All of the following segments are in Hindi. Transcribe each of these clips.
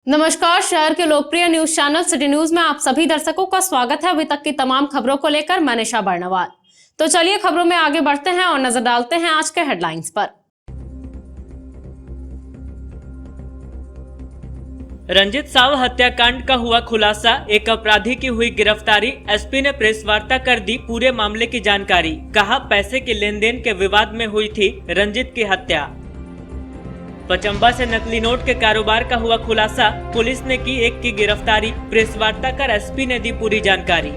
नमस्कार, शहर के लोकप्रिय न्यूज चैनल सिटी न्यूज में आप सभी दर्शकों का स्वागत है। अभी तक की तमाम खबरों को लेकर मैं निशा बर्णवाल। तो चलिए खबरों में आगे बढ़ते हैं और नजर डालते हैं आज के हेडलाइंस पर। रंजीत साव हत्याकांड का हुआ खुलासा, एक अपराधी की हुई गिरफ्तारी। एसपी ने प्रेस वार्ता कर दी पूरे मामले की जानकारी। कहा पैसे के लेन देन के विवाद में हुई थी रंजीत की हत्या। पचंबा से नकली नोट के कारोबार का हुआ खुलासा, पुलिस ने की एक की गिरफ्तारी। प्रेस वार्ता कर एसपी ने दी पूरी जानकारी।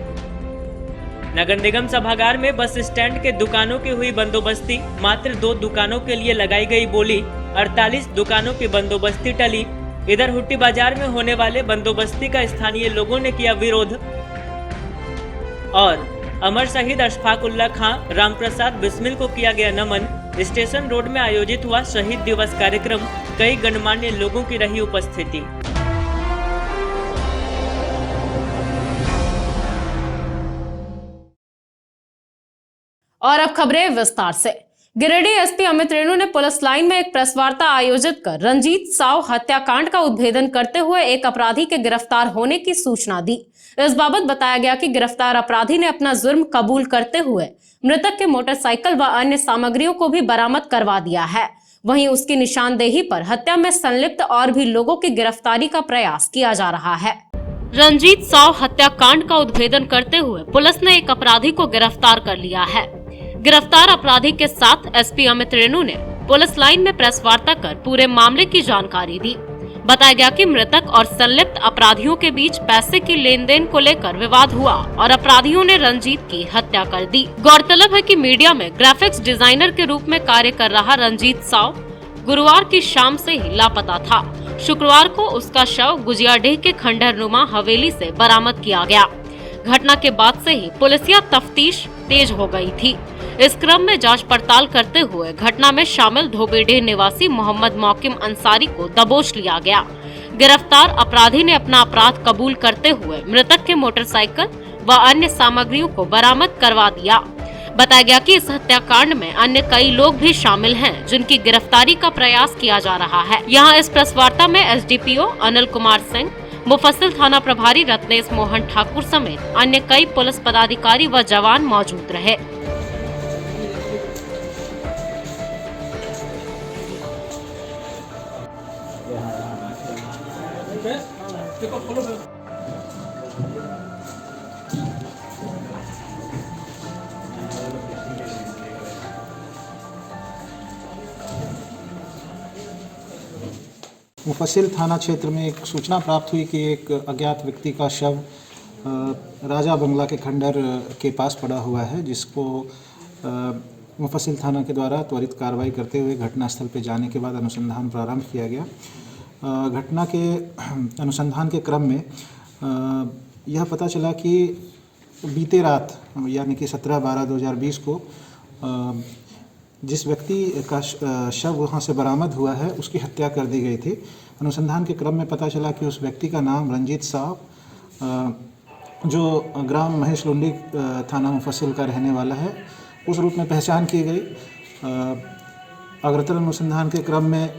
नगर निगम सभागार में बस स्टैंड के दुकानों की हुई बंदोबस्ती, मात्र 2 दुकानों के लिए लगाई गई बोली, 48 दुकानों की बंदोबस्ती टली। इधर हुट्टी बाजार में होने वाले बंदोबस्ती का स्थानीय लोगों ने किया विरोध। और अमर शहीद अशफाकुल्ला खां रामप्रसाद बिस्मिल को किया गया नमन। स्टेशन रोड में आयोजित हुआ शहीद दिवस कार्यक्रम, कई गणमान्य लोगों की रही उपस्थिति। और अब खबरें विस्तार से। गिरिडीह एसपी अमित रेणु ने पुलिस लाइन में एक प्रेस वार्ता आयोजित कर रंजीत साव हत्याकांड का उद्भेदन करते हुए एक अपराधी के गिरफ्तार होने की सूचना दी। इस बाबत बताया गया कि गिरफ्तार अपराधी ने अपना जुर्म कबूल करते हुए मृतक के मोटरसाइकिल व अन्य सामग्रियों को भी बरामद करवा दिया है। वहीं उसकी निशानदेही पर हत्या में संलिप्त और भी लोगों की गिरफ्तारी का प्रयास किया जा रहा है। रंजीत साव हत्याकांड का उद्भेदन करते हुए पुलिस ने एक अपराधी को गिरफ्तार कर लिया है। गिरफ्तार अपराधी के साथ एसपी अमित रेणु ने पुलिस लाइन में प्रेस वार्ता कर पूरे मामले की जानकारी दी। बताया गया कि मृतक और संलिप्त अपराधियों के बीच पैसे की लेन देन को लेकर विवाद हुआ और अपराधियों ने रंजीत की हत्या कर दी। गौरतलब है कि मीडिया में ग्राफिक्स डिजाइनर के रूप में कार्य कर रहा रंजीत साव गुरुवार की शाम से ही लापता था। शुक्रवार को उसका शव गुजियाडीह के खंडहरनुमा हवेली से बरामद किया गया। घटना के बाद से ही पुलिसिया तफ्तीश तेज हो गई थी। इस क्रम में जांच पड़ताल करते हुए घटना में शामिल धोबीडीह निवासी मोहम्मद मौकिम अंसारी को दबोच लिया गया। गिरफ्तार अपराधी ने अपना अपराध कबूल करते हुए मृतक के मोटरसाइकिल व अन्य सामग्रियों को बरामद करवा दिया। बताया गया कि इस हत्याकांड में अन्य कई लोग भी शामिल हैं, जिनकी गिरफ्तारी का प्रयास किया जा रहा है। यहाँ इस प्रेस वार्ता में एसडीपीओ अनिल कुमार सिंह, मुफस्सिल थाना प्रभारी रत्नेश मोहन ठाकुर समेत अन्य कई पुलिस पदाधिकारी व जवान मौजूद रहे। मुफस्सिल थाना क्षेत्र में एक सूचना प्राप्त हुई कि एक अज्ञात व्यक्ति का शव राजा बंगला के खंडर के पास पड़ा हुआ है, जिसको मुफस्सिल थाना के द्वारा त्वरित कार्रवाई करते हुए घटनास्थल पर जाने के बाद अनुसंधान प्रारंभ किया गया। घटना के अनुसंधान के क्रम में यह पता चला कि बीते रात यानी कि 17/12/2020 को जिस व्यक्ति का शव वहाँ से बरामद हुआ है उसकी हत्या कर दी गई थी। अनुसंधान के क्रम में पता चला कि उस व्यक्ति का नाम रंजीत साव, जो ग्राम महेश लुंडी थाना मुफस्सिल का रहने वाला है, उस रूप में पहचान की गई। अग्रतर अनुसंधान के क्रम में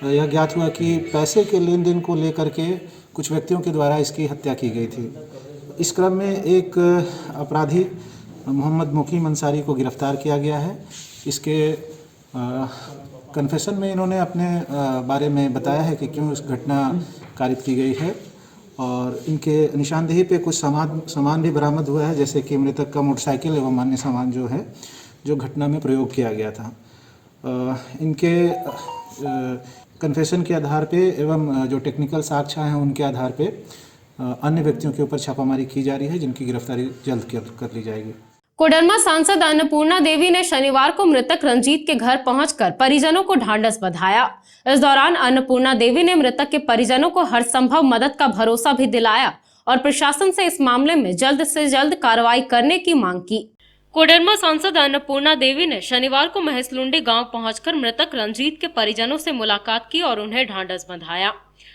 यह ज्ञात हुआ कि पैसे के लेन देन को लेकर के कुछ व्यक्तियों के द्वारा इसकी हत्या की गई थी। इस क्रम में एक अपराधी मोहम्मद मौकिम अंसारी को गिरफ्तार किया गया है। इसके कन्फेशन में इन्होंने अपने बारे में बताया है कि क्यों इस घटना कारित की गई है, और इनके निशानदेही पे कुछ सामान भी बरामद हुआ है, जैसे कि मृतक का मोटरसाइकिल एवं अन्य सामान जो घटना में प्रयोग किया गया था। इनके कन्फेशन के आधार पे एवं जो टेक्निकल साक्ष्य हैं उनके आधार पे अन्य व्यक्तियों के ऊपर छापामारी की जा रही है, जिनकी गिरफ्तारी जल्द कर ली जाएगी। कोडरमा सांसद अन्नपूर्णा देवी ने शनिवार को मृतक रंजीत के घर पहुंचकर परिजनों को ढांढस बंधाया। इस दौरान अन्नपूर्णा देवी ने मृतक के परिजनों को हर संभव मदद का भरोसा भी दिलाया और प्रशासन से इस मामले में जल्द से जल्द कार्रवाई करने की मांग की। कोडरमा सांसद अन्नपूर्णा देवी ने शनिवार को महेशलुंडी गांव पहुंचकर मृतक रंजीत के परिजनों से मुलाकात की और उन्हें ढांढस बंधाया।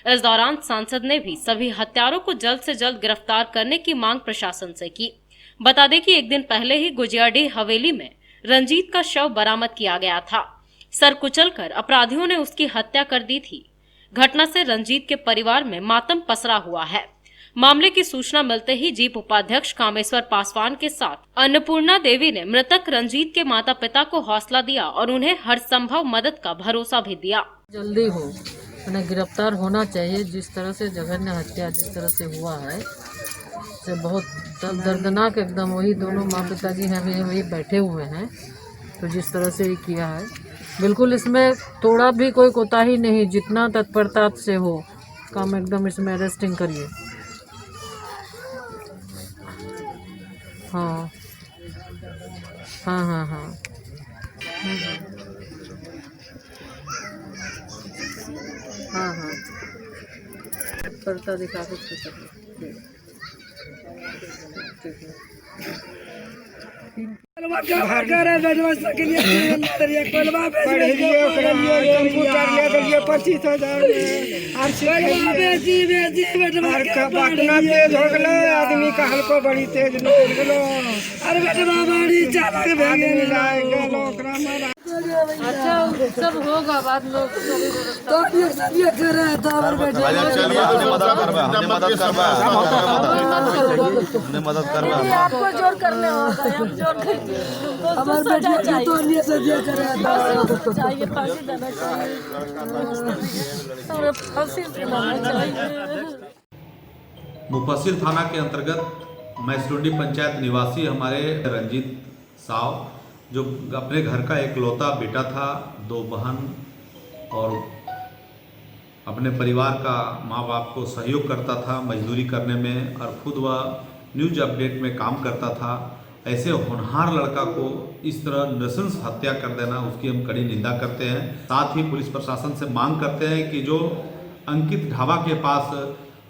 इस दौरान सांसद ने भी सभी हत्यारों को जल्द से जल्द गिरफ्तार करने की मांग प्रशासन से की। बता दें कि एक दिन पहले ही गुजियाडीह हवेली में रंजीत का शव बरामद किया गया था। सर कुचलकर अपराधियों ने उसकी हत्या कर दी थी। घटना से रंजीत के परिवार में मातम पसरा हुआ है। मामले की सूचना मिलते ही जीप उपाध्यक्ष कामेश्वर पासवान के साथ अन्नपूर्णा देवी ने मृतक रंजीत के माता पिता को हौसला दिया और उन्हें हर संभव मदद का भरोसा भी दिया। जल्दी हो, उन्हें गिरफ्तार होना चाहिए। जिस तरह से जघन्य हत्या जिस तरह से हुआ है से बहुत दर्दनाक एकदम। वही दोनों माँ पिताजी हैं, वही बैठे हुए हैं, तो जिस तरह से ये किया है बिल्कुल इसमें थोड़ा भी कोई कोताही नहीं। जितना तत्परता से हो काम एकदम इसमें अरेस्टिंग करिए। हाँ हाँ हाँ हाँ हाँ हाँ तत्परता दिखा सकते ठीक है। आदमी का हल्को बड़ी तेज अरे अच्छा सब होगा बाद लोग मदद करवा आपको जोर करने होगा, हम जोर करेंगे। हमारे बेटे तो लिए सजा करे चाहिए, फांसी देना चाहिए, हमें फांसी दिलाना चाहिए। मुफस्सिल थाना के अंतर्गत मैसरूंडी पंचायत निवासी हमारे रंजीत साव, जो अपने घर का एकलौता बेटा था, 2 बहन और अपने परिवार का माँ बाप को सहयोग करता था मजदूरी करने में, और खुद वह न्यूज अपडेट में काम करता था। ऐसे होनहार लड़का को इस तरह नृशंस हत्या कर देना, उसकी हम कड़ी निंदा करते हैं। साथ ही पुलिस प्रशासन से मांग करते हैं कि जो अंकित ढाबा के पास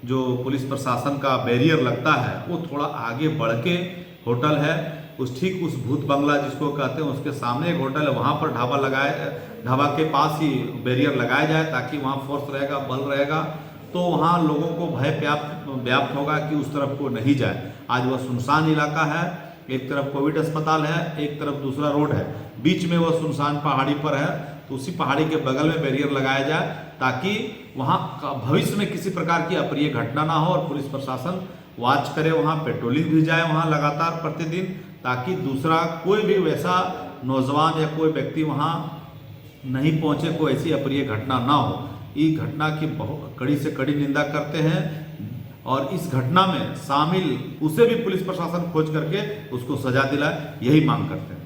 जो पुलिस प्रशासन का बैरियर लगता है वो थोड़ा आगे बढ़ के होटल है, उस भूत बंगला जिसको कहते हैं उसके सामने एक होटल है, वहाँ पर ढाबा के पास ही बैरियर लगाया जाए, ताकि वहाँ फोर्स रहेगा, बल रहेगा, तो वहाँ लोगों को भय व्याप्त होगा कि उस तरफ को नहीं जाए। आज वह सुनसान इलाका है, एक तरफ कोविड अस्पताल है, एक तरफ दूसरा रोड है, बीच में वह सुनसान पहाड़ी पर है, तो उसी पहाड़ी के बगल में बैरियर लगाया जाए ताकि वहाँ भविष्य में किसी प्रकार की अप्रिय घटना ना हो, और पुलिस प्रशासन वॉच करे, वहाँ पेट्रोलिंग भी जाए वहाँ लगातार प्रतिदिन, ताकि दूसरा कोई भी वैसा नौजवान या कोई व्यक्ति वहाँ नहीं पहुँचे, कोई ऐसी अप्रिय घटना ना हो। इस घटना की बहुत कड़ी से कड़ी निंदा करते हैं, और इस घटना में शामिल उसे भी पुलिस प्रशासन खोज करके उसको सजा दिलाए, यही मांग करते हैं।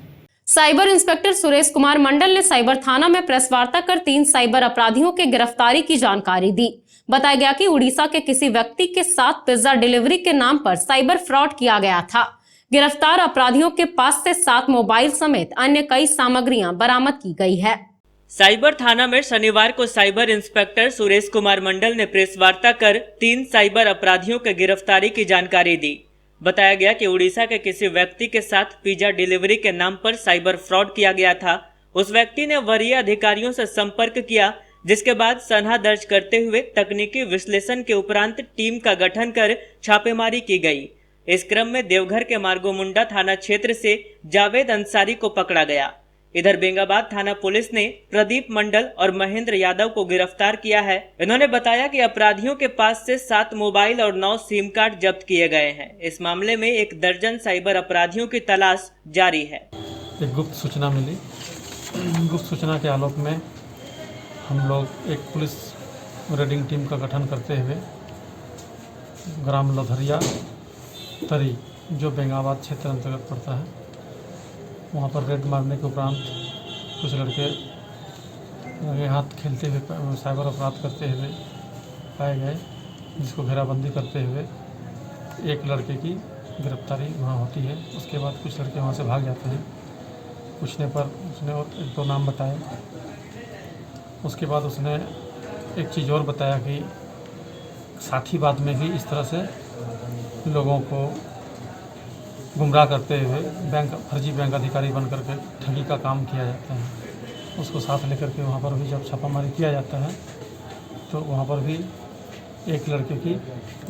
साइबर इंस्पेक्टर सुरेश कुमार मंडल ने साइबर थाना में प्रेस वार्ता कर 3 साइबर अपराधियों के गिरफ्तारी की जानकारी दी। बताया गया कि उड़ीसा के किसी व्यक्ति के साथ पिज्जा डिलीवरी के नाम पर साइबर फ्रॉड किया गया था। गिरफ्तार अपराधियों के पास से 7 मोबाइल समेत अन्य कई सामग्रियां बरामद की गई है। साइबर थाना में शनिवार को साइबर इंस्पेक्टर सुरेश कुमार मंडल ने प्रेस वार्ता कर 3 साइबर अपराधियों की गिरफ्तारी की जानकारी दी। बताया गया कि उड़ीसा के किसी व्यक्ति के साथ पिज्जा डिलीवरी के नाम पर साइबर फ्रॉड किया गया था। उस व्यक्ति ने वरीय अधिकारियों से संपर्क किया, जिसके बाद सनहा दर्ज करते हुए तकनीकी विश्लेषण के उपरांत टीम का गठन कर छापेमारी की गई। इस क्रम में देवघर के मार्गोमुंडा थाना क्षेत्र से जावेद अंसारी को पकड़ा गया। इधर बेंगाबाद थाना पुलिस ने प्रदीप मंडल और महेंद्र यादव को गिरफ्तार किया है। इन्होंने बताया कि अपराधियों के पास से 7 मोबाइल और 9 सिम कार्ड जब्त किए गए हैं। इस मामले में 1 दर्जन साइबर अपराधियों की तलाश जारी है। एक गुप्त सूचना मिली। गुप्त सूचना के आलोक में हम लोग एक पुलिस रेडिंग टीम का गठन करते हुए ग्राम लोधरिया तरी, जो बेंगाबाद क्षेत्र अंतर्गत पड़ता है, वहाँ पर रेड मारने के उपरांत कुछ लड़के आगे हाथ खेलते हुए साइबर अपराध करते हुए पाए गए, जिसको घेराबंदी करते हुए एक लड़के की गिरफ्तारी वहाँ होती है। उसके बाद कुछ लड़के वहाँ से भाग जाते हैं। पूछने पर उसने और 1-2 नाम बताए। उसके बाद उसने एक चीज़ और बताया कि साथीवाद में भी इस तरह से लोगों को गुमराह करते हुए फर्जी बैंक अधिकारी बन करके ठगी का काम किया जाता है। उसको साथ लेकर के वहाँ पर भी जब छापामारी किया जाता है तो वहाँ पर भी एक लड़के की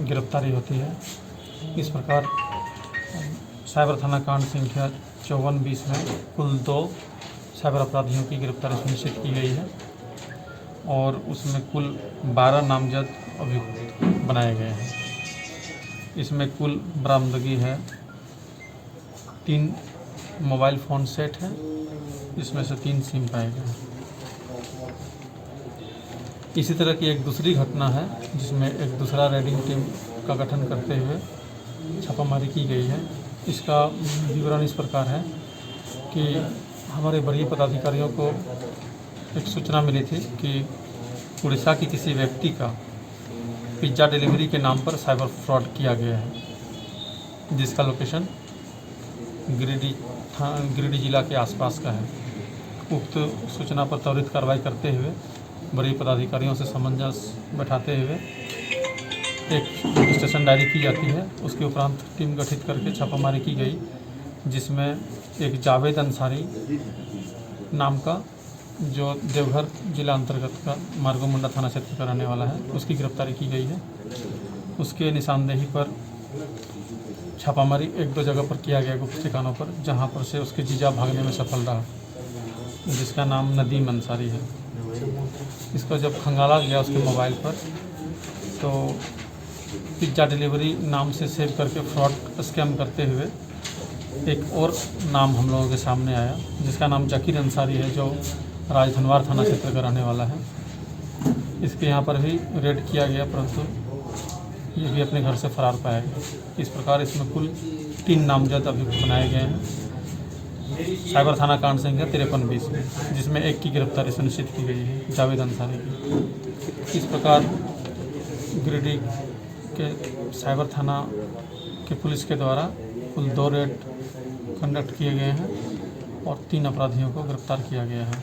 गिरफ्तारी होती है। इस प्रकार साइबर थाना कांड संख्या 54-20 में कुल 2 साइबर अपराधियों की गिरफ्तारी सुनिश्चित की गई है। और उसमें कुल 12 नामजद अभियुक्त बनाए गए हैं। इसमें कुल बरामदगी है 3 मोबाइल फ़ोन सेट है, इसमें से 3 सिम पाए गए हैं। इसी तरह की एक दूसरी घटना है जिसमें एक दूसरा रेडिंग टीम का गठन करते हुए छापामारी की गई है। इसका विवरण इस प्रकार है कि हमारे वरीय पदाधिकारियों को एक सूचना मिली थी कि उड़ीसा की किसी व्यक्ति का पिज्ज़ा डिलीवरी के नाम पर साइबर फ्रॉड किया गया है, जिसका लोकेशन गिरिडीह जिला के आसपास का है। उक्त सूचना पर त्वरित कार्रवाई करते हुए वरीय पदाधिकारियों से सामंजस्य बैठाते हुए एक स्टेशन डायरी की जाती है। उसके उपरांत टीम गठित करके छापामारी की गई, जिसमें एक जावेद अंसारी नाम का, जो देवघर जिला अंतर्गत का मार्गोमुंडा थाना क्षेत्र का रहने वाला है, उसकी गिरफ्तारी की गई है। उसके निशानदेही पर छापामारी 1-2 जगह पर किया गया गुप्त ठिकानों पर, जहां पर से उसके जीजा भागने में सफल रहा, जिसका नाम नदीम अंसारी है। इसको जब खंगाला गया उसके मोबाइल पर, तो पिज्ज़ा डिलीवरी नाम से सेव करके फ्रॉड स्कैम करते हुए एक और नाम हम लोगों के सामने आया, जिसका नाम जकीर अंसारी है, जो राजधनवार थाना क्षेत्र का रहने वाला है। इसके यहाँ पर भी रेड किया गया, परंतु ये भी अपने घर से फरार पाया गया। इस प्रकार इसमें कुल 3 नामजद अभियुक्त बनाए गए हैं साइबर थाना कांड संख्या 5320 में, जिसमें एक की गिरफ्तारी सुनिश्चित की गई है, जावेद अंसारी की। इस प्रकार गिरिडीह के साइबर थाना के पुलिस के द्वारा कुल 2 रेड कंडक्ट किए गए हैं और 3 अपराधियों को गिरफ्तार किया गया है।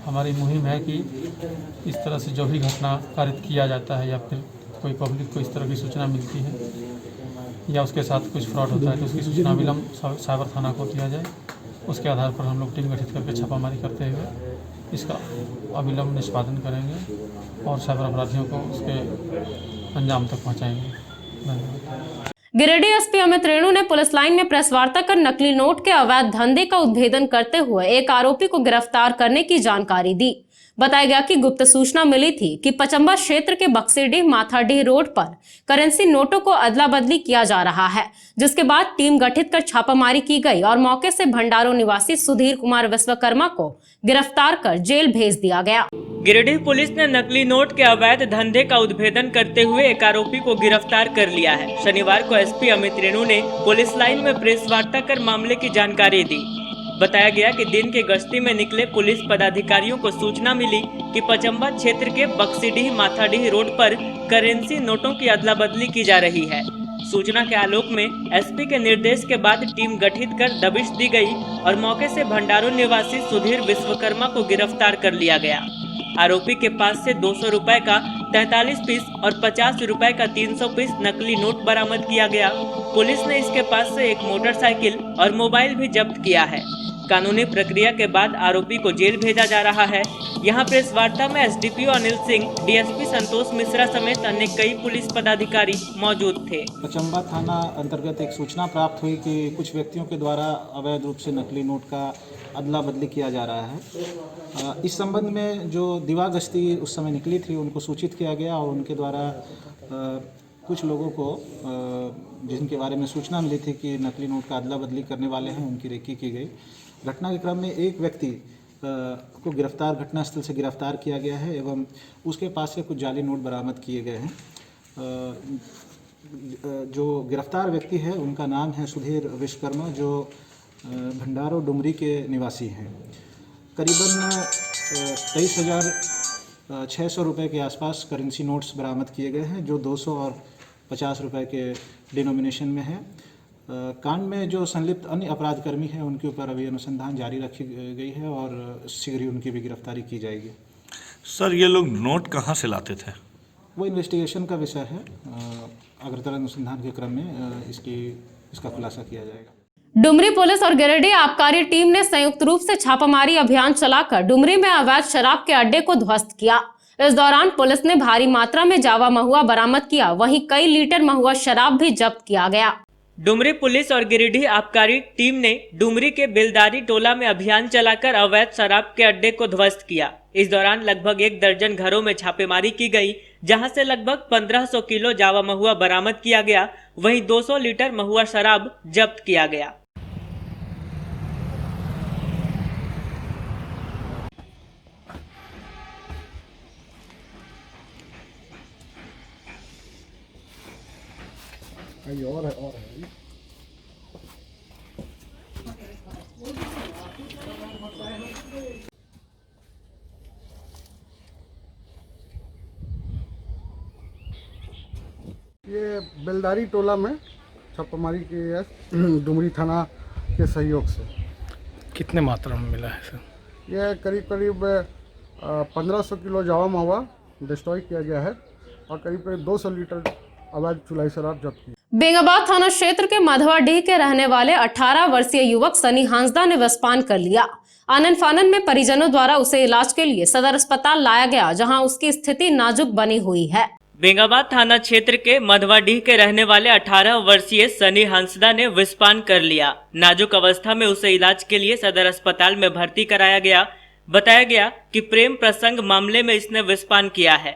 हमारी मुहिम है कि इस तरह से जो भी घटना कारित किया जाता है या फिर कोई पब्लिक को इस तरह की सूचना मिलती है या उसके साथ कुछ फ्रॉड होता है, तो उसकी सूचना विलम्ब साइबर थाना को दिया जाए। उसके आधार पर हम लोग टीम गठित करके छापामारी करते हुए इसका अविलंब निष्पादन करेंगे और साइबर अपराधियों को उसके अंजाम तक पहुंचाएंगे। धन्यवाद। गिरिडीह एसपी अमित रेणु ने पुलिस लाइन में प्रेस वार्ता कर नकली नोट के अवैध धंधे का उद्भेदन करते हुए एक आरोपी को गिरफ्तार करने की जानकारी दी। बताया गया कि गुप्त सूचना मिली थी कि पचंबा क्षेत्र के बक्सीडीह माथाडीह रोड पर करेंसी नोटों को अदला बदली किया जा रहा है, जिसके बाद टीम गठित कर छापामारी की गई और मौके से भंडारो निवासी सुधीर कुमार विश्वकर्मा को गिरफ्तार कर जेल भेज दिया गया। गिरिडीह पुलिस ने नकली नोट के अवैध धंधे का उद्भेदन करते हुए एक आरोपी को गिरफ्तार कर लिया है। शनिवार को एसपी अमित रेणु ने पुलिस लाइन में प्रेस वार्ता कर मामले की जानकारी दी। बताया गया कि दिन के गश्ती में निकले पुलिस पदाधिकारियों को सूचना मिली कि पचंबा क्षेत्र के बक्सीडीह माथाडीह रोड पर करेंसी नोटों की अदला बदली की जा रही है। सूचना के आलोक में एसपी के निर्देश के बाद टीम गठित कर दबिश दी गई और मौके से भंडारो निवासी सुधीर विश्वकर्मा को गिरफ्तार कर लिया गया। आरोपी के पास से 200 रुपए का 43 पीस और 50 रुपए का 300 पीस नकली नोट बरामद किया गया। पुलिस ने इसके पास से एक मोटरसाइकिल और मोबाइल भी जब्त किया है। कानूनी प्रक्रिया के बाद आरोपी को जेल भेजा जा रहा है। यहां प्रेस वार्ता में एसडीपीओ अनिल सिंह, डीएसपी संतोष मिश्रा समेत अन्य कई पुलिस पदाधिकारी मौजूद थे। पचंबा थाना अंतर्गत एक सूचना प्राप्त हुई कि कुछ व्यक्तियों के द्वारा अवैध रूप से नकली नोट का अदला बदली किया जा रहा है। इस संबंध में जो दीवा गश्ती उस समय निकली थी उनको सूचित किया गया और उनके द्वारा कुछ लोगों को जिनके बारे में सूचना मिली थी कि नकली नोट का अदला बदली करने वाले हैं, उनकी रेकी की गई। घटना के क्रम में एक व्यक्ति को घटनास्थल से गिरफ्तार किया गया है एवं उसके पास से कुछ जाली नोट बरामद किए गए हैं। जो गिरफ्तार व्यक्ति है उनका नाम है सुधीर विश्वकर्मा, जो भंडारो डुमरी के निवासी हैं। करीबन 23,600 रुपये के आसपास करेंसी नोट्स बरामद किए गए हैं, जो 200 और 50 रुपये के डिनोमिनेशन में है। कांड में जो संलिप्त अन्य अपराधकर्मी हैं उनके ऊपर अभी अनुसंधान जारी रखी गई है और शीघ्र ही उनकी भी गिरफ्तारी की जाएगी। सर, ये लोग नोट कहाँ से लाते थे? वो इन्वेस्टिगेशन का विषय है। अग्रतर अनुसंधान के क्रम में इसका खुलासा किया जाएगा। डुमरी पुलिस और गिरिडीह आबकारी टीम ने संयुक्त रूप से छापामारी अभियान चलाकर डुमरी में अवैध शराब के अड्डे को ध्वस्त किया। इस दौरान पुलिस ने भारी मात्रा में जावा महुआ बरामद किया, वहीं कई लीटर महुआ शराब भी जब्त किया गया। डुमरी पुलिस और गिरिडीह आबकारी टीम ने डुमरी के बेलदारी टोला में अभियान चलाकर अवैध शराब के अड्डे को ध्वस्त किया। इस दौरान लगभग 1 दर्जन घरों में छापेमारी की गई, जहां से लगभग 1500 किलो जावा महुआ बरामद किया गया। वहीं 200 लीटर महुआ शराब जब्त किया गया। ये बेलदारी टोला में छापामारी की है डुमरी थाना के सहयोग से। कितने मात्रा में मिला है सर? यह करीब 1500 किलो जावा महुआ डिस्ट्रॉय किया गया है और करीब 200 लीटर अवैध चुलाई शराब जब्त की। बेंगाबाद थाना क्षेत्र के माधवाडीह के रहने वाले 18 वर्षीय युवक सनी हांसदा ने विस्फान कर लिया। आनन फानन में परिजनों द्वारा उसे इलाज के लिए सदर अस्पताल लाया गया, जहां उसकी स्थिति नाजुक बनी हुई है। बेंगाबाद थाना क्षेत्र के मधवाडीह के रहने वाले 18 वर्षीय सनी हंसदा ने विस्फान कर लिया। नाजुक अवस्था में उसे इलाज के लिए सदर अस्पताल में भर्ती कराया गया। बताया गया कि प्रेम प्रसंग मामले में इसने विस्फान किया है।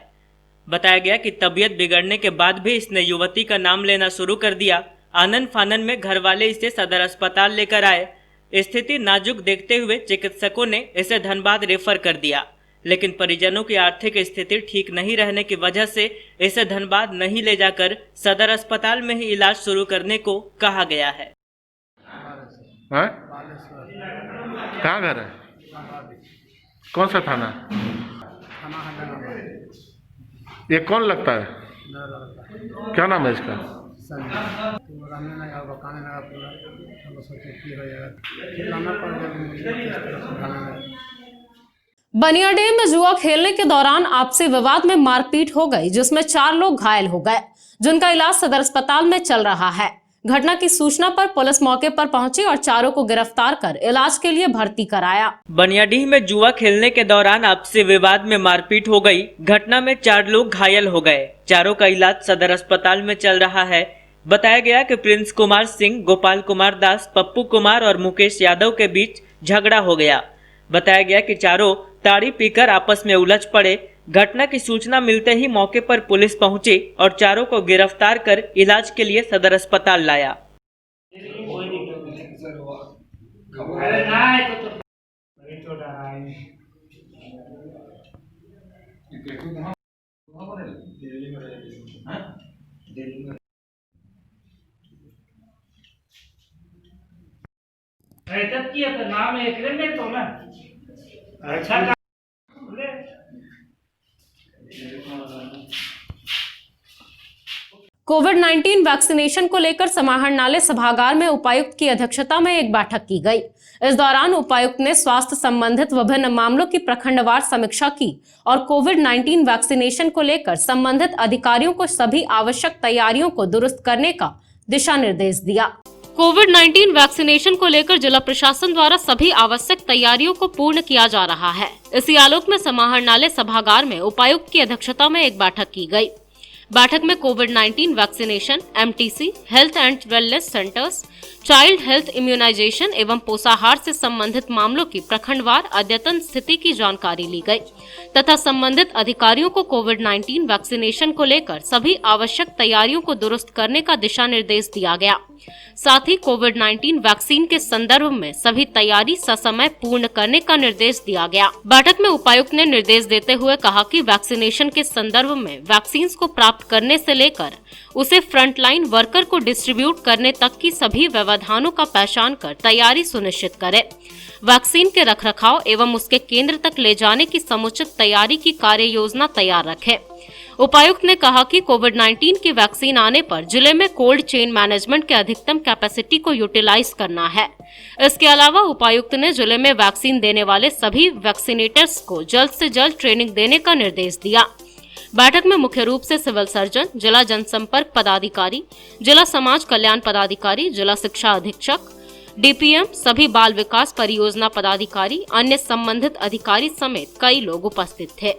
बताया गया कि तबीयत बिगड़ने के बाद भी इसने युवती का नाम लेना शुरू कर दिया। आनन फानन में घर वाले इसे सदर अस्पताल लेकर आए। स्थिति नाजुक देखते हुए चिकित्सकों ने इसे धनबाद रेफर कर दिया, लेकिन परिजनों की आर्थिक स्थिति ठीक नहीं रहने की वजह से इसे धनबाद नहीं ले जाकर सदर अस्पताल में ही इलाज शुरू करने को कहा गया है। कहाँ घर है? कौन सा थाना? ये कौन लगता है? क्या नाम है इसका? बनियाडीह में जुआ खेलने के दौरान आपसी विवाद में मारपीट हो गई, जिसमें 4 लोग घायल हो गए, जिनका इलाज सदर अस्पताल में चल रहा है। घटना की सूचना पर पुलिस मौके पर पहुंची और चारों को गिरफ्तार कर इलाज के लिए भर्ती कराया। बनियाडीह में जुआ खेलने के दौरान आपसी विवाद में मारपीट हो गई। घटना में 4 लोग घायल हो गए। चारों का इलाज सदर अस्पताल में चल रहा है। बताया गया कि प्रिंस कुमार सिंह, गोपाल कुमार दास, पप्पू कुमार और मुकेश यादव के बीच झगड़ा हो गया। बताया गया कि चारों ताड़ी पीकर आपस में उलझ पड़े। घटना की सूचना मिलते ही मौके पर पुलिस पहुंची और चारों को गिरफ्तार कर इलाज के लिए सदर अस्पताल लाया। नाम है तो ना अच्छा कोविड-19 वैक्सीनेशन को लेकर समाहरणालय सभागार में उपायुक्त की अध्यक्षता में एक बैठक की गई। इस दौरान उपायुक्त ने स्वास्थ्य संबंधित विभिन्न मामलों की प्रखंडवार समीक्षा की और कोविड-19 वैक्सीनेशन को लेकर संबंधित अधिकारियों को सभी आवश्यक तैयारियों को दुरुस्त करने का दिशा निर्देश दिया। कोविड-19 वैक्सीनेशन को लेकर जिला प्रशासन द्वारा सभी आवश्यक तैयारियों को पूर्ण किया जा रहा है। इसी आलोक में समाहरणालय सभागार में उपायुक्त की अध्यक्षता में एक बैठक की गई। बैठक में कोविड-19 vaccination, MTC, health and wellness centres, child health immunisation एवं पोषाहार से संबंधित मामलों की प्रखंडवार अद्यतन स्थिति की जानकारी ली गई तथा संबंधित अधिकारियों को कोविड-19 वैक्सीनेशन को लेकर सभी आवश्यक तैयारियों को दुरुस्त करने का दिशा निर्देश दिया गया। साथ ही कोविड-19 वैक्सीन के संदर्भ में सभी तैयारी ससमय पूर्ण करने का निर्देश दिया गया। बैठक में उपायुक्त ने निर्देश देते हुए कहा कि वैक्सीनेशन के संदर्भ में वैक्सीन को प्राप्त करने से लेकर उसे फ्रंटलाइन वर्कर को डिस्ट्रीब्यूट करने तक की सभी व्यवधानों का पहचान कर तैयारी सुनिश्चित करे। वैक्सीन के रखरखाव एवं उसके केंद्र तक ले जाने की समुचित तैयारी की कार्य योजना तैयार रखे। उपायुक्त ने कहा कि कोविड-19 की वैक्सीन आने पर जिले में कोल्ड चेन मैनेजमेंट के अधिकतम कैपेसिटी को यूटिलाइज करना है। इसके अलावा उपायुक्त ने जिले में वैक्सीन देने वाले सभी वैक्सीनेटर्स को जल्द से जल्द ट्रेनिंग देने का निर्देश दिया। बैठक में मुख्य रूप से सिविल सर्जन, जिला जनसंपर्क पदाधिकारी, जिला समाज कल्याण पदाधिकारी, जिला शिक्षा अधीक्षक, डीपीएम, सभी बाल विकास परियोजना पदाधिकारी, अन्य संबंधित अधिकारी समेत कई लोग उपस्थित थे।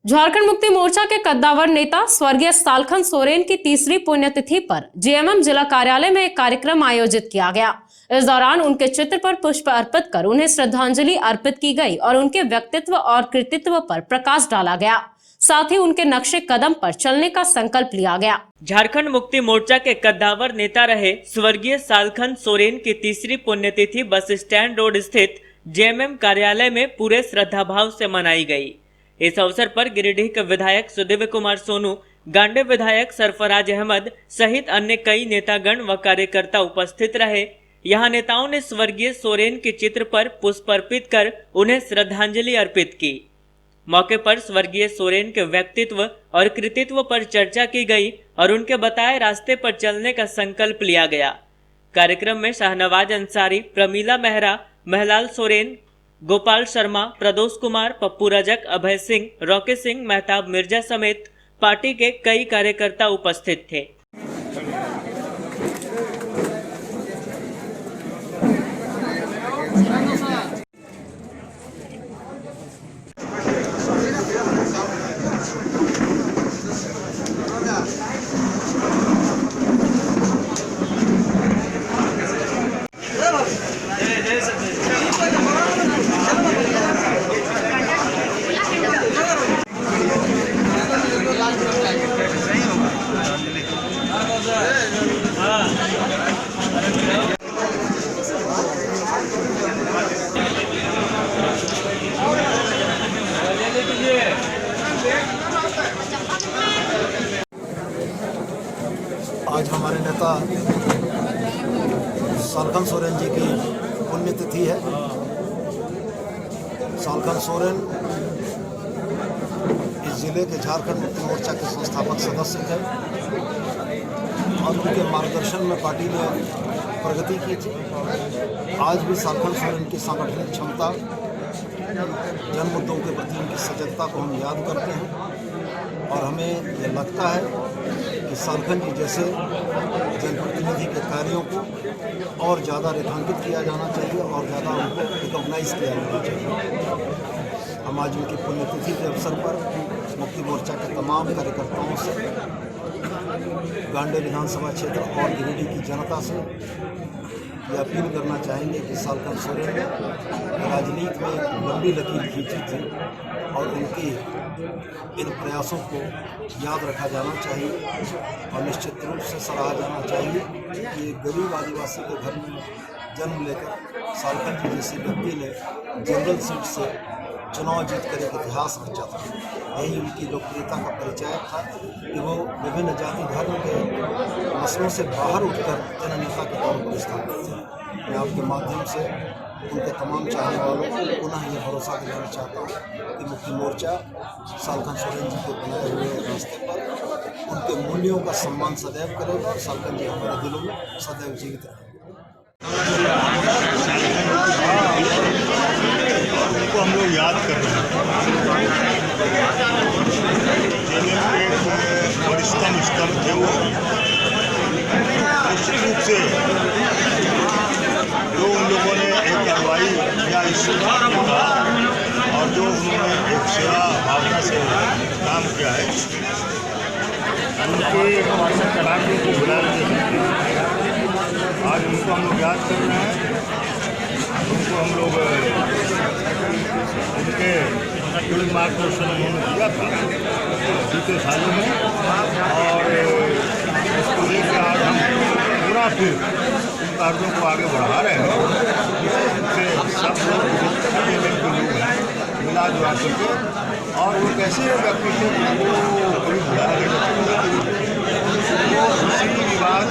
झारखंड मुक्ति मोर्चा के कद्दावर नेता स्वर्गीय सालखन सोरेन की तीसरी पुण्यतिथि पर जेएमएम जिला कार्यालय में एक कार्यक्रम आयोजित किया गया। इस दौरान उनके चित्र पर पुष्प अर्पित कर उन्हें श्रद्धांजलि अर्पित की गई और उनके व्यक्तित्व और कृतित्व पर प्रकाश डाला गया। साथ ही उनके नक्शे कदम पर चलने का संकल्प लिया गया। झारखंड मुक्ति मोर्चा के कद्दावर नेता रहे स्वर्गीय सालखन सोरेन की तीसरी पुण्यतिथि बस स्टैंड रोड स्थित जेएमएम कार्यालय में पूरे श्रद्धाभाव से मनाई गई। इस अवसर पर गिरिडीह के विधायक सुदिव्य कुमार सोनू, गांडे विधायक सरफराज अहमद सहित अन्य कई नेतागण व कार्यकर्ता उपस्थित रहे। यहाँ नेताओं ने स्वर्गीय सोरेन के चित्र पर पुष्प अर्पित कर उन्हें श्रद्धांजलि अर्पित की। मौके पर स्वर्गीय सोरेन के व्यक्तित्व और कृतित्व पर चर्चा की गई और उनके बताए रास्ते पर चलने का संकल्प लिया गया। कार्यक्रम में शाहनवाज अंसारी, प्रमीला मेहरा, महलाल सोरेन, गोपाल शर्मा, प्रदोष कुमार, पप्पू रजक, अभय सिंह, रॉकी सिंह, मेहताब मिर्जा समेत पार्टी के कई कार्यकर्ता उपस्थित थे। आज हमारे नेता सालखन सोरेन जी की पुण्यतिथि है। सालखन सोरेन इस जिले के झारखंड मुक्ति मोर्चा के संस्थापक सदस्य थे और उनके मार्गदर्शन में पार्टी ने प्रगति की थी। आज भी सालखन सोरेन की सांगठनिक क्षमता, जन मुद्दों के प्रति उनकी सजगता को हम याद करते हैं और हमें ये लगता है कि सालखन जी जैसे जनप्रतिनिधि के कार्यों को और ज़्यादा रेखांकित किया जाना चाहिए और ज़्यादा उनको रिकॉग्नाइज किया जाना चाहिए। हम आज उनकी पुण्यतिथि के अवसर पर मुक्ति मोर्चा के तमाम कार्यकर्ताओं से, गांडे विधानसभा क्षेत्र और गिरिडीह की जनता से ये अपील करना चाहेंगे कि सालखन सोरेन ने राजनीति में एक लंबी लकीर खींची थी और उनकी इन प्रयासों को याद रखा जाना चाहिए और निश्चित रूप से सराहा जाना चाहिए कि एक गरीब आदिवासी के घर में जन्म लेकर सालखन जी जैसे व्यक्ति ने जनरल सीट से चुनाव जीत कर एक इतिहास रचा था। यही उनकी लोकप्रियता का परिचय था कि वो विभिन्न जाति धर्म के मसलों से बाहर उठकर जननेता के तौर पर स्थापित थे। मैं आपके माध्यम से उनके तमाम चाहने वालों को पुनः ये भरोसा दिलाना चाहता हूँ कि मुक्ति मोर्चा सालखन सोरेन जी के बनाए हुए रास्ते पर उनके मूल्यों का सम्मान सदैव करेगा और सालखन जी हमारे दिलों में सदैव जीवित रहेंगे। उनको हम लोग याद कर रहे हैं। वरिष्ठतम स्तर थे वो, निश्चित रूप से जो उन लोगों ने एक कार्रवाई या और जो उन्होंने एक सेवा भावना से काम किया है, उनके कार्यों को भुला नहीं सकते। आज उनको हम लोग याद कर रहे हैं। उनको हम लोग उनके पूरी मार्गदर्शन उन्होंने दिया था बीते सालों में और इसको लेकर आज हम पूरा फिर उन कार्यों को आगे बढ़ा रहे हैं। उनसे सब लोग हैं मिला जुला करके और वो कैसे व्यक्ति थे वो कभी भुला नहीं वो किसी विवाद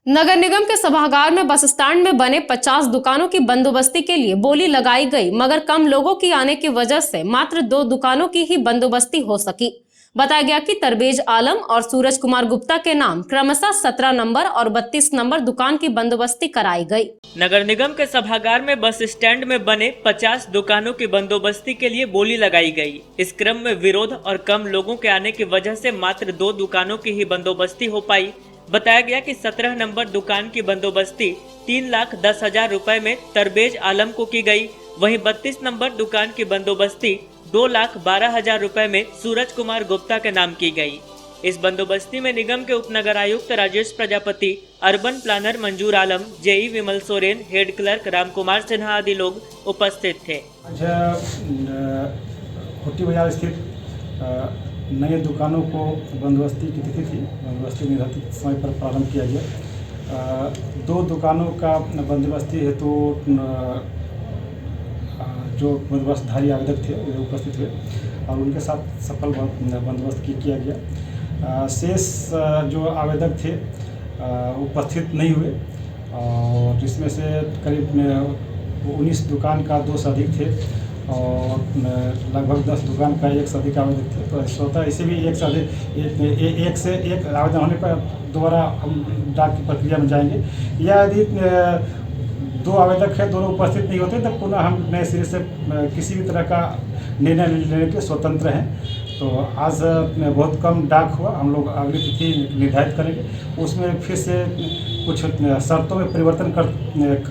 नगर निगम के सभागार में बस स्टैंड में बने 50 दुकानों की बंदोबस्ती के लिए बोली लगाई गई, मगर कम लोगों की आने की वजह से मात्र 2 दुकानों की ही बंदोबस्ती हो सकी। बताया गया कि तरबेज आलम और सूरज कुमार गुप्ता के नाम क्रमशः 17 नंबर और 32 नंबर दुकान की बंदोबस्ती कराई गई। नगर निगम के सभागार में बस स्टैंड में बने 50 दुकानों की बंदोबस्ती के लिए बोली लगाई गई। इस क्रम में विरोध और कम लोगों के आने की वजह से मात्र 2 दुकानों की ही बंदोबस्ती हो पाई। बताया गया कि 17 नंबर दुकान की बंदोबस्ती 3,10,000 रुपए में तरबेज आलम को की गई। वहीं 32 नंबर दुकान की बंदोबस्ती 2,12,000 रुपए में सूरज कुमार गुप्ता के नाम की गई। इस बंदोबस्ती में निगम के उपनगर आयुक्त राजेश प्रजापति, अर्बन प्लानर मंजूर आलम, जेई विमल सोरेन, हेड क्लर्क रामकुमार सिन्हा आदि लोग उपस्थित थे। हुट्टी बाजार स्थित नए दुकानों को बंदोबस्ती की तिथि थी, बंदोबस्ती निर्धारित समय पर प्रारंभ किया गया। 2 दुकानों का बंदोबस्ती हेतु जो बंदोबस्तधारी आवेदक थे वे उपस्थित हुए और उनके साथ सफल बंदोबस्त किया गया। शेष जो आवेदक थे उपस्थित नहीं हुए और जिसमें से करीब 19 दुकान का 2 से अधिक थे और लगभग 10 दुकान का 1 से अधिक आवेदक थे। तो स्वतः इसे भी एक से एक आवेदन होने पर दोबारा हम डाक की प्रक्रिया में जाएंगे। या यदि 2 आवेदक है, दोनों उपस्थित नहीं होते तब पुनः हम नए सिरे से किसी भी तरह का निर्णय लेने के स्वतंत्र हैं। तो आज बहुत कम डाक हुआ, हम लोग अगली तिथि निर्धारित करेंगे, उसमें फिर से कुछ शर्तों में परिवर्तन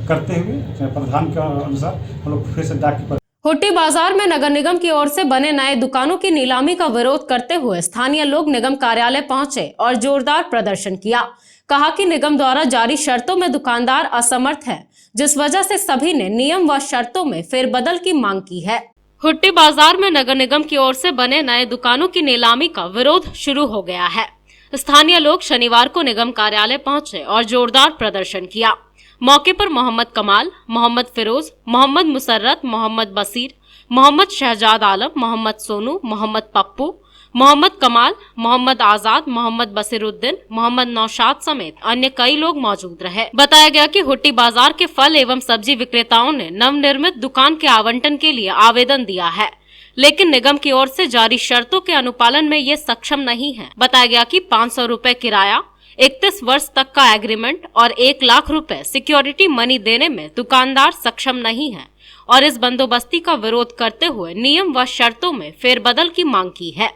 करते हुए प्रधान के अनुसार हम लोग फिर से डाक की। हुट्टी बाजार में नगर निगम की ओर से बने नए दुकानों की नीलामी का विरोध करते हुए स्थानीय लोग निगम कार्यालय पहुंचे और जोरदार प्रदर्शन किया। कहा कि निगम द्वारा जारी शर्तों में दुकानदार असमर्थ है, जिस वजह से सभी ने नियम व शर्तों में फेरबदल की मांग की है। हुट्टी बाजार में नगर निगम की ओर से बने नए दुकानों की नीलामी का विरोध शुरू हो गया है। स्थानीय लोग शनिवार को निगम कार्यालय पहुंचे और जोरदार प्रदर्शन किया। मौके पर मोहम्मद कमाल, मोहम्मद फिरोज, मोहम्मद मुसर्रत, मोहम्मद बसीर, मोहम्मद शहजाद आलम, मोहम्मद सोनू, मोहम्मद पप्पू, मोहम्मद कमाल, मोहम्मद आजाद, मोहम्मद बसीरुद्दीन, मोहम्मद नौशाद समेत अन्य कई लोग मौजूद रहे। बताया गया कि हुट्टी बाजार के फल एवं सब्जी विक्रेताओं ने नवनिर्मित दुकान के आवंटन के लिए आवेदन दिया है, लेकिन निगम की ओर से जारी शर्तों के अनुपालन में ये सक्षम नहीं है। बताया गया कि 500 रुपए किराया, 31 वर्ष तक का एग्रीमेंट और 1 लाख रुपए सिक्योरिटी मनी देने में दुकानदार सक्षम नहीं है और इस बंदोबस्ती का विरोध करते हुए नियम व शर्तों में फेरबदल की मांग की है।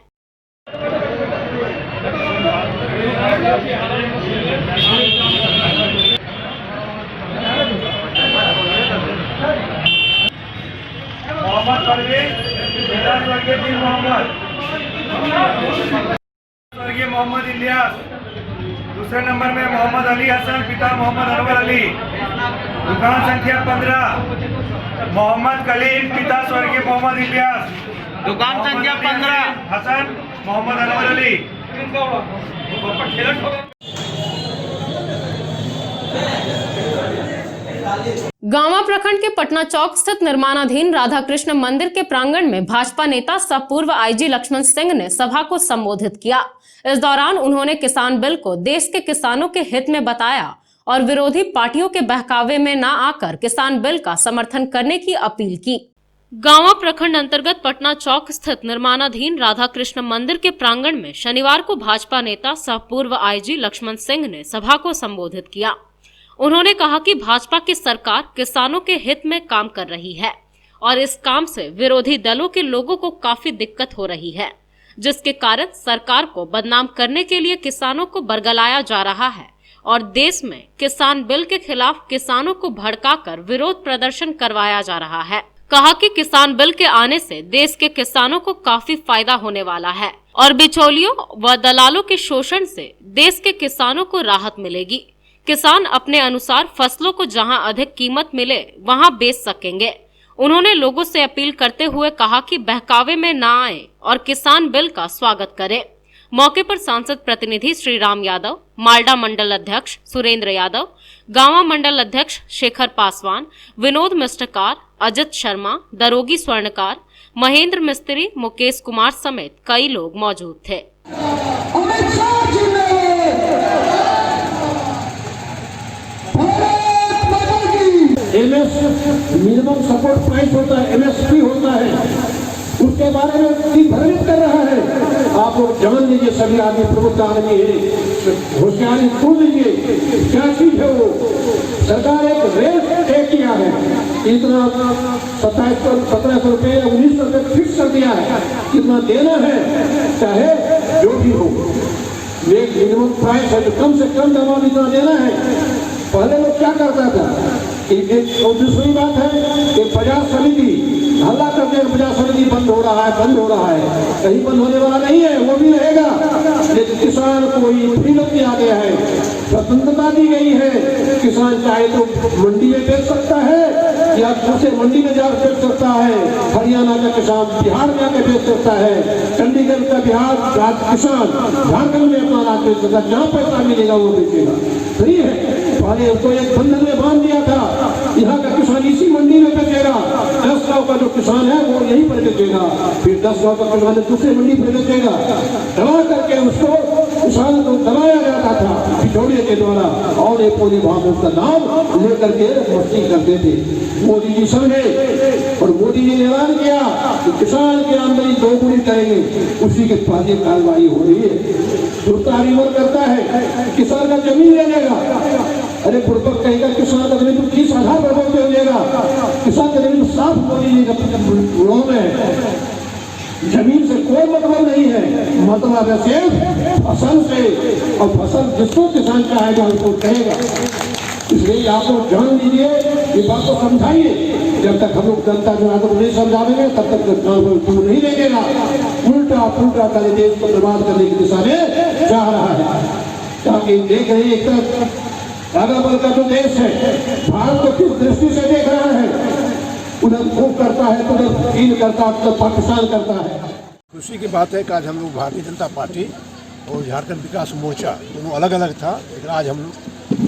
मोहम्मद परवेज, पिता स्वर्गीय पीर मोहम्मद, स्वर्गीय मोहम्मद इलियास। दूसरे नंबर में मोहम्मद अली हसन, पिता मोहम्मद अनवर अली। दुकान संख्या 15 मोहम्मद कलीम, पिता स्वर्गीय मोहम्मद इलियास। दुकान संख्या 15 हसन मोहम्मद अनवर अली। गांवा प्रखंड के पटना चौक स्थित निर्माणाधीन राधा कृष्ण मंदिर के प्रांगण में भाजपा नेता सह पूर्व आईजी लक्ष्मण सिंह ने सभा को संबोधित किया। इस दौरान उन्होंने किसान बिल को देश के किसानों के हित में बताया और विरोधी पार्टियों के बहकावे में न आकर किसान बिल का समर्थन करने की अपील की। गांवा प्रखंड अंतर्गत पटना चौक स्थित निर्माणाधीन राधा कृष्ण मंदिर के प्रांगण में शनिवार को भाजपा नेता सह पूर्व आईजी लक्ष्मण सिंह ने सभा को संबोधित किया। उन्होंने कहा कि भाजपा की सरकार किसानों के हित में काम कर रही है और इस काम से विरोधी दलों के लोगों को काफी दिक्कत हो रही है, जिसके कारण सरकार को बदनाम करने के लिए किसानों को बरगलाया जा रहा है और देश में किसान बिल के खिलाफ किसानों को भड़काकर विरोध प्रदर्शन करवाया जा रहा है। कहा कि किसान बिल के आने से देश के किसानों को काफी फायदा होने वाला है और बिचौलियों व दलालों के शोषण से देश के किसानों को राहत मिलेगी। किसान अपने अनुसार फसलों को जहां अधिक कीमत मिले वहां बेच सकेंगे। उन्होंने लोगों से अपील करते हुए कहा कि बहकावे में न आए और किसान बिल का स्वागत करें। मौके पर सांसद प्रतिनिधि श्री राम यादव, मालडा मंडल अध्यक्ष सुरेंद्र यादव, गांवा मंडल अध्यक्ष शेखर पासवान, विनोद मिस्टकार, अजित शर्मा, दरोगी स्वर्णकार, महेंद्र मिस्त्री, मुकेश कुमार समेत कई लोग मौजूद थे। मिनिमम सपोर्ट प्राइस होता है, MSP होता है, उसके बारे में भ्रमित कर रहा है आप लोग जान लीजिए, सभी आदमी प्रमुख आदमी है, होशियारी सुन लीजिए क्या चीज है वो। सरकार एक रेट तय किया है, इतना 1700 रुपये या 1900 रुपये फिक्स कर दिया है, कितना देना है चाहे जो भी हो। एक मिनिमम प्राइस है, कम से कम दबाव इतना देना है। पहले लोग क्या करता था, और दूसरी बात है कि बाजार समिति हल्ला करते हैं, बाजार समिति बंद हो रहा है, बंद हो रहा है, कहीं बंद होने वाला नहीं है, वो भी रहेगा। लेकिन किसान को फ्रीडम दिया गया है, स्वतंत्रता दी गई है। किसान चाहे तो मंडी में बेच सकता है या दूसरे मंडी में जाकर बेच सकता है। हरियाणा का किसान बिहार में आकर बेच सकता है, चंडीगढ़ का किसान झारखंड में अपना अनाज बेच सकता है, जहाँ पैसा मिलेगा वो बेचेगा, फ्री है। पहले उसको एक बंधन में बांध दिया था, यहाँ का किसान इसी मंडी में बेचेगा, 10 गाँव का जो किसान है वो यहीं पर बेचेगा, फिर 10 गाँव का किसान दूसरे मंडी पर बेचेगा। दबा करके उसको किसान को दबाया जाता था बिचौलिए के द्वारा, और एक पूरी भाव उसका नाम लेकर के मस्ती करते थे। मोदी जी समझे और मोदी जी ने ऐलान किया कि किसान की आमदनी दोगुनी करेंगे, उसी के पहले कार्रवाई हो रही है। दूसरा रिवर करता है, किसान का जमीन ले लेगा, अरे पूर्वक कहेगा किसान का जमीन 30,000 रुपये देगा, किसान का जमीन साफ मोदी जी का में जमीन से कोई मतलब नहीं है, मतलब है सिर्फ फसल से, और फसल जिसको किसान चाहेगा उसको कहेगा। इसलिए आप लोग जान लीजिए, ये बात को समझाइए। जब तक हम लोग जनता जनार्दन को नहीं समझाएंगे तब तक दूर नहीं देखेगा। उल्टा पुल्टा कर देश को बर्बाद करने की दिशा में जा रहा है। ताकि देख रहे हैं एक तरफ अगल बगल का जो देश है, भारत को किस दृष्टि से देख रहा है, उधर खूब करता है, उधर चीन करता है, उधर पाकिस्तान करता है। खुशी की बात है कि आज हम लोग भारतीय जनता पार्टी और झारखंड विकास मोर्चा दोनों अलग अलग था, लेकिन आज हम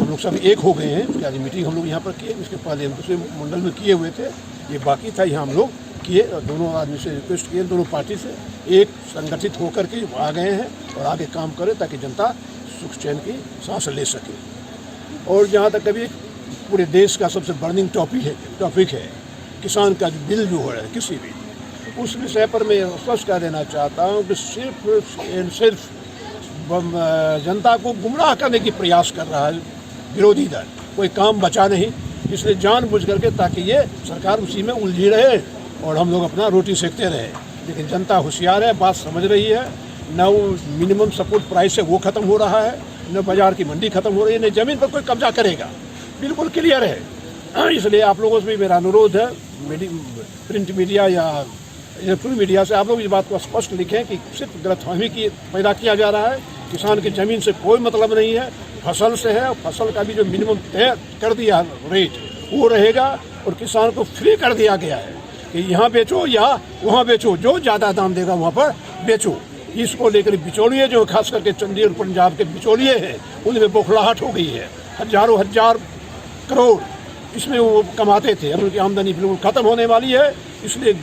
लोग सब एक हो गए हैं। आज मीटिंग हम लोग यहाँ पर किए, इसके पहले हम दूसरे मंडल में किए हुए थे, ये बाकी था, यहाँ हम लोग किए। दोनों आदमी से रिक्वेस्ट किए, दोनों पार्टी से एक संगठित होकर के आ गए हैं और आगे काम करें ताकि जनता सुख चैन की सांस ले सके। और जहाँ तक अभी पूरे देश का सबसे बर्निंग टॉपिक है किसान का जो बिल जो हो रहा है किसी भी, उस विषय पर मैं स्पष्ट कर देना चाहता हूँ कि सिर्फ जनता को गुमराह करने की प्रयास कर रहा है विरोधी दल, कोई काम बचा नहीं। इसलिए जानबूझ करके ताकि ये सरकार उसी में उलझी रहे और हम लोग अपना रोटी सेकते रहे। लेकिन जनता होशियार है, बात समझ रही है। न वो मिनिमम सपोर्ट प्राइस है वो ख़त्म हो रहा है, न बाजार की मंडी खत्म हो रही है, न ज़मीन पर कोई कब्जा करेगा, बिल्कुल क्लियर है। इसलिए आप लोगों से भी मेरा अनुरोध है, प्रिंट मीडिया या इलेक्ट्रॉनिक मीडिया से आप लोग इस बात को स्पष्ट लिखें कि सिर्फ गलतफहमी की पैदा किया जा रहा है। किसान की ज़मीन से कोई मतलब नहीं है, फसल से है। फसल का भी जो मिनिमम तय कर दिया रेट वो रहेगा, और किसान को फ्री कर दिया गया है कि यहाँ बेचो या वहाँ बेचो, जो ज़्यादा दाम देगा वहाँ पर बेचो। इसको लेकर बिचौलिए जो खास करके चंडीगढ़ पंजाब के बिचौलिए हैं, उनमें बौखलाहट हो गई है। हजारों हजार करोड़ इसमें वो कमाते थे, अब उनकी आमदनी बिल्कुल ख़त्म होने वाली है। इसलिए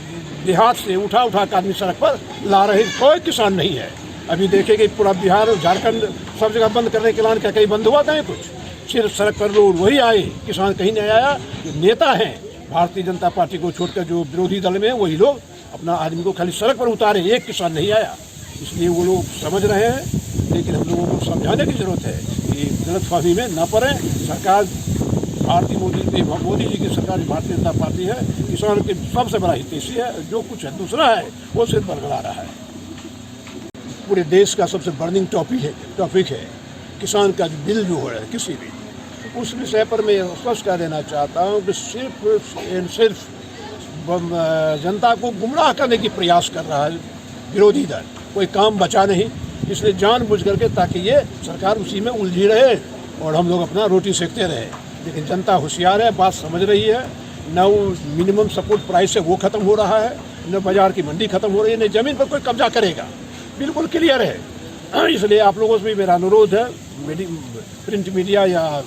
देहात से उठा के आदमी सड़क पर ला रहे, कोई किसान नहीं है। अभी देखेंगे पूरा बिहार और झारखंड सब जगह बंद करने के ऐलान क्या कहीं बंद हुआ था? कुछ सिर्फ सड़क पर लोग वही आए, किसान कहीं नहीं आया। जो नेता हैं भारतीय जनता पार्टी को छोड़कर जो विरोधी दल में वही लोग अपना आदमी को खाली सड़क पर उतारे, एक किसान नहीं आया। इसलिए वो लोग समझ रहे हैं, लेकिन हम लोगों को समझाने की जरूरत है कि गलतफहमी में न पड़े। सरकार मोदी जी की सरकार भारतीय जनता पार्टी है, किसान की सबसे बड़ा हितैषी है। जो कुछ है दूसरा है वो सिर्फ बरगला रहा है। पूरे देश का सबसे बर्निंग टॉपिक है किसान का जो बिल जो हो रहा है किसी भी, उस विषय पर मैं स्पष्ट कर देना चाहता हूँ कि सिर्फ जनता को गुमराह करने की प्रयास कर रहा है विरोधी दल, कोई काम बचा नहीं। इसलिए जानबूझ करके ताकि ये सरकार उसी में उलझी रहे और हम लोग अपना रोटी सेकते रहे। लेकिन जनता होशियार है, बात समझ रही है। न वो मिनिमम सपोर्ट प्राइस है वो ख़त्म हो रहा है, न बाजार की मंडी खत्म हो रही है, न ज़मीन पर कोई कब्जा करेगा, बिल्कुल क्लियर है। इसलिए आप लोगों से भी मेरा अनुरोध है, प्रिंट मीडिया या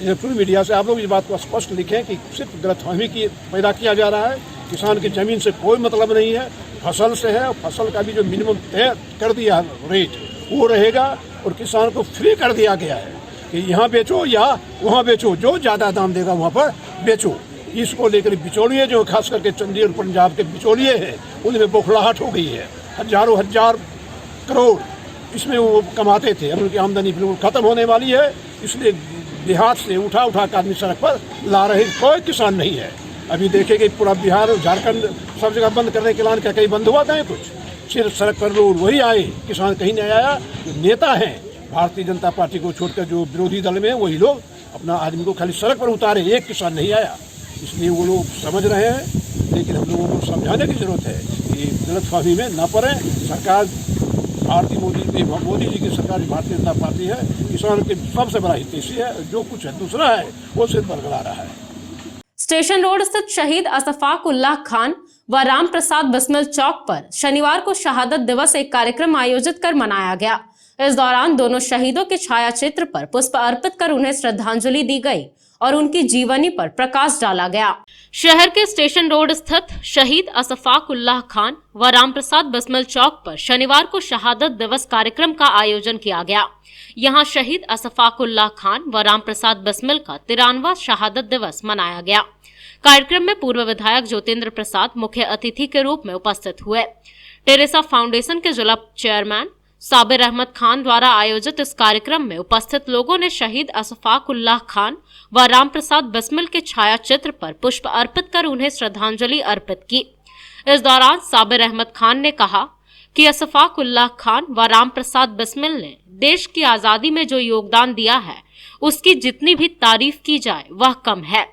इलेक्ट्रॉनिक मीडिया से आप लोग इस बात को स्पष्ट लिखें कि सिर्फ गलतफहमी की पैदा किया जा रहा है। किसान की ज़मीन से कोई मतलब नहीं है, फसल से है। फसल का भी जो मिनिमम तय कर दिया रेट वो रहेगा, और किसान को फ्री कर दिया गया है कि यहाँ बेचो या वहाँ बेचो, जो ज़्यादा दाम देगा वहाँ पर बेचो। इसको लेकर बिचौलिए जो खास करके चंडीगढ़ पंजाब के बिचौलिए हैं, उनमें बौखलाहट हो गई है। हजारों हजार करोड़ इसमें वो कमाते थे। अब उनकी आमदनी बिल्कुल खत्म होने वाली है, इसलिए देहात से उठा के आदमी सड़क पर ला रहे। कोई किसान नहीं है। अभी देखेंगे पूरा बिहार और झारखंड सब जगह बंद करने के ऐलान क्या कहीं बंद हुआ था? कुछ सिर्फ सड़क पर लोग वही आए, किसान कहीं नहीं आया। जो नेता हैं भारतीय जनता पार्टी को छोड़कर जो विरोधी दल में वही लोग अपना आदमी को खाली सड़क पर उतारे, एक किसान नहीं आया। इसलिए वो लोग समझ रहे हैं, लेकिन हम लोगों को समझाने की जरूरत है कि गलतफहमी में न पड़े। सरकार मोदी जी की सरकार भारतीय जनता पार्टी है, किसानों के सबसे बड़ा हितैषी है। जो कुछ है दूसरा है वो सिर्फ बरकरार रहा है। स्टेशन रोड स्थित शहीद अशफाक उल्लाह खान व राम प्रसाद बिस्मिल चौक पर शनिवार को शहादत दिवस एक कार्यक्रम आयोजित कर मनाया गया। इस दौरान दोनों शहीदों के छाया चित्र पर पुष्प अर्पित कर उन्हें श्रद्धांजलि दी गई और उनकी जीवनी पर प्रकाश डाला गया। शहर के स्टेशन रोड स्थित शहीद अशफाक उल्लाह खान व राम प्रसाद बिस्मिल चौक पर शनिवार को शहादत दिवस कार्यक्रम का आयोजन किया गया। यहां शहीद अशफाक उल्लाह खान व राम प्रसाद बिस्मिल का 93वां शहादत दिवस मनाया गया। कार्यक्रम में पूर्व विधायक ज्योतिंद्र प्रसाद मुख्य अतिथि के रूप में उपस्थित हुए। टेरेसा फाउंडेशन के जिला चेयरमैन साबिर अहमद खान द्वारा आयोजित इस कार्यक्रम में उपस्थित लोगों ने शहीद अशफाक उल्लाह खान व राम प्रसाद बिस्मिल के छाया चित्र पर पुष्प अर्पित कर उन्हें श्रद्धांजलि अर्पित की। इस दौरान साबिर अहमद खान ने कहा कि अशफाक उल्लाह खान व राम प्रसाद बिस्मिल ने देश की आजादी में जो योगदान दिया है उसकी जितनी भी तारीफ की जाए वह कम है।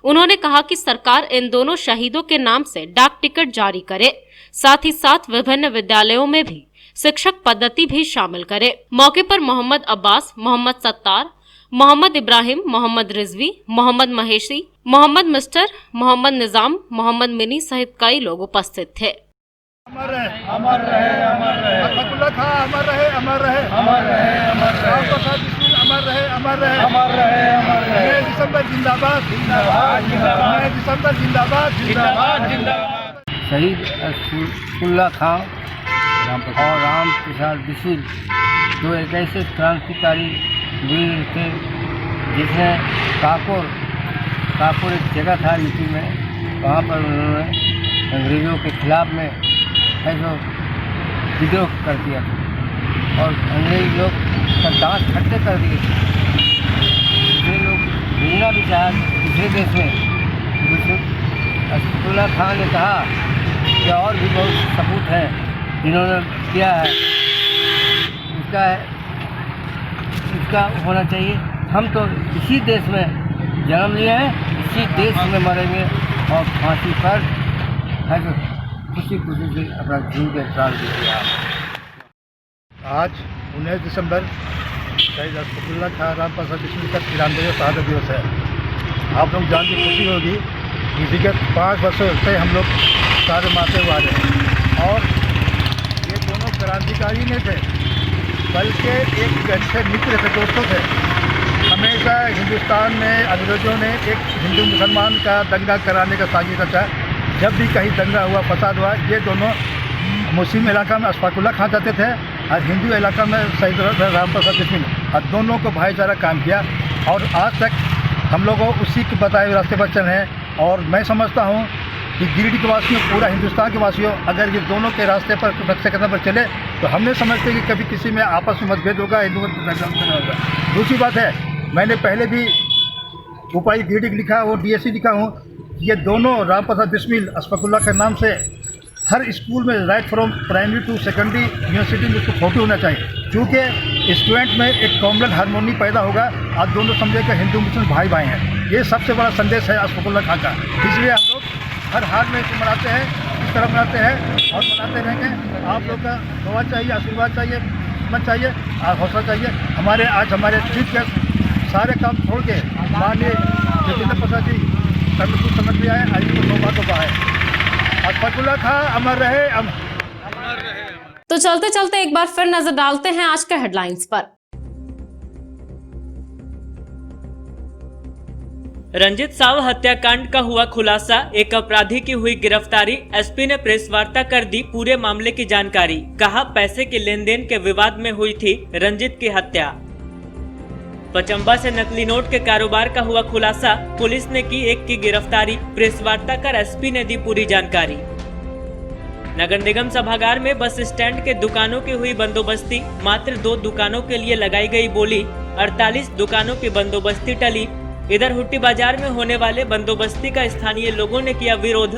उन्होंने कहा कि सरकार इन दोनों शहीदों के नाम से डाक टिकट जारी करे, साथ ही साथ विभिन्न विद्यालयों में भी शिक्षक पद्धति भी शामिल करे। मौके पर मोहम्मद अब्बास, मोहम्मद सत्तार, मोहम्मद इब्राहिम, मोहम्मद रिजवी, मोहम्मद महेशी, मोहम्मद मिस्टर, मोहम्मद निजाम, मोहम्मद मिनी सहित कई लोग उपस्थित थे। अमर रहे, अमर रहे, अमर रहे। अशफाक उल्लाह खान अमर रहे, अमर रहे, अमर रहे, अमर रहे। राम प्रसाद बिस्मिल अमर रहे, अमर रहे, अमर रहे, अमर रहे। 9 दिसंबर जिंदाबाद, जिंदाबाद, जिंदाबाद। 9 दिसंबर जिंदाबाद, जिंदाबाद, जिंदाबाद। शहीद अशफाक उल्लाह खान और राम प्रसाद बिस्मिल जो एक ऐसे क्रांतिकारी वीर थे जिसने काकोर एक जगह था यूपी में, वहाँ पर उन्होंने अंग्रेज़ों के खिलाफ में है जो विद्रोह कर दिया और अंग्रेज लोग का दांत खट्टे कर दिए थे। ये लोग घूमना भी चाहा दूसरे देश में। अशफाक उल्लाह खान ने कहा कि और भी बहुत सबूत हैं जिन्होंने किया है, इसका होना चाहिए। हम तो इसी देश में जन्म लिए हैं, इसी देश में मरेंगे और फांसी पर है तो खुशी से अपना जीव के प्राण दे दिया। आज 19 दिसंबर शहीद अशफाक उल्लाह खान राम प्रसाद बिस्मिल का 93वां शहादत दिवस है। आप लोग जान के खुशी होगी कि विगत 5 वर्षों से हम लोग सारे मारते हुए आ रहे हैं और ये दोनों क्रांतिकारी नहीं थे बल्कि एक अच्छे मित्र थे, दोस्तों थे। हमेशा हिंदुस्तान में अंग्रेज़ों ने एक हिंदू मुसलमान का दंगा कराने का साजिश रचा। जब भी कहीं दंगा हुआ, फसाद हुआ, ये दोनों मुस्लिम इलाका में अशफाक उल्लाह खान जाते थे और हिंदू इलाका में शहीद राम प्रसाद बिस्मिल, और दोनों को भाईचारा काम किया और आज तक हम लोग उसी के बताए हुए रास्ते पर चल रहे हैं। और मैं समझता हूँ कि गिरिडीह के वासियों, पूरा हिंदुस्तान के वासियों, अगर ये दोनों के रास्ते पर रक्षा कदम पर चले तो हम नहीं समझते कि कभी किसी में आपस में मतभेद होगा, हिंदुओं में होगा। दूसरी बात है, मैंने पहले भी उपायुक्त गिरिडीह लिखा और DSC लिखा हूँ, ये दोनों राम प्रसाद बिस्मिल अशफाक उल्लाह के नाम से हर स्कूल में right from primary to secondary university में उसको फोटो होना चाहिए, क्योंकि स्टूडेंट में एक कॉमन हारमोनी पैदा होगा और दोनों समझेगा हिंदू मुस्लिम भाई भाई हैं। ये सबसे बड़ा संदेश है अशफाक उल्लाह खान का। इसलिए हम लोग हर हाल में इसको मनाते हैं, इस तरह मनाते हैं और मनाते रहेंगे। आप लोग का दुआ चाहिए, आशीर्वाद चाहिए, हिम्मत चाहिए और हौसला चाहिए। हमारे चीफ गेस्ट सारे काम छोड़ के माननीय ज्योतिंद्र प्रसाद जी कुछ समझ भी आए, आज को सौभाग्य हुआ है। अशफाक उल्लाह खान अमर रहे, अमर रहे। तो चलते चलते एक बार फिर नजर डालते हैं आज के हेडलाइंस पर। रंजित साव हत्याकांड का हुआ खुलासा, एक अपराधी की हुई गिरफ्तारी। एसपी ने प्रेस वार्ता कर दी पूरे मामले की जानकारी। कहा पैसे के लेन देन के विवाद में हुई थी रंजित की हत्या। पचम्बा से नकली नोट के कारोबार का हुआ खुलासा, पुलिस ने की एक की गिरफ्तारी। प्रेस वार्ता कर एसपी ने दी पूरी जानकारी। नगर निगम सभागार में बस स्टैंड के दुकानों की हुई बंदोबस्ती, मात्र 2 दुकानों के लिए लगाई गई बोली, 48 दुकानों की बंदोबस्ती टली। इधर हुट्टी बाजार में होने वाले बंदोबस्ती का स्थानीय लोगों ने किया विरोध।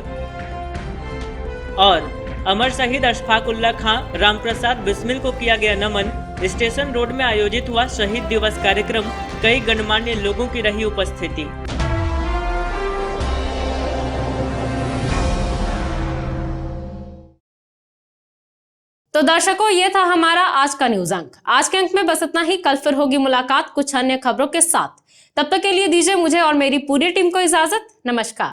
और अमर शहीद अशफाक उल्लाह खां रामप्रसाद बिस्मिल को किया गया नमन। स्टेशन रोड में आयोजित हुआ शहीद दिवस कार्यक्रम, कई गणमान्य लोगों की रही उपस्थिति। तो दर्शकों, ये था हमारा आज का न्यूज अंक। आज के अंक में बस इतना ही। कल फिर होगी मुलाकात कुछ अन्य खबरों के साथ। तब तक के लिए दीजिए मुझे और मेरी पूरी टीम को इजाजत। नमस्कार।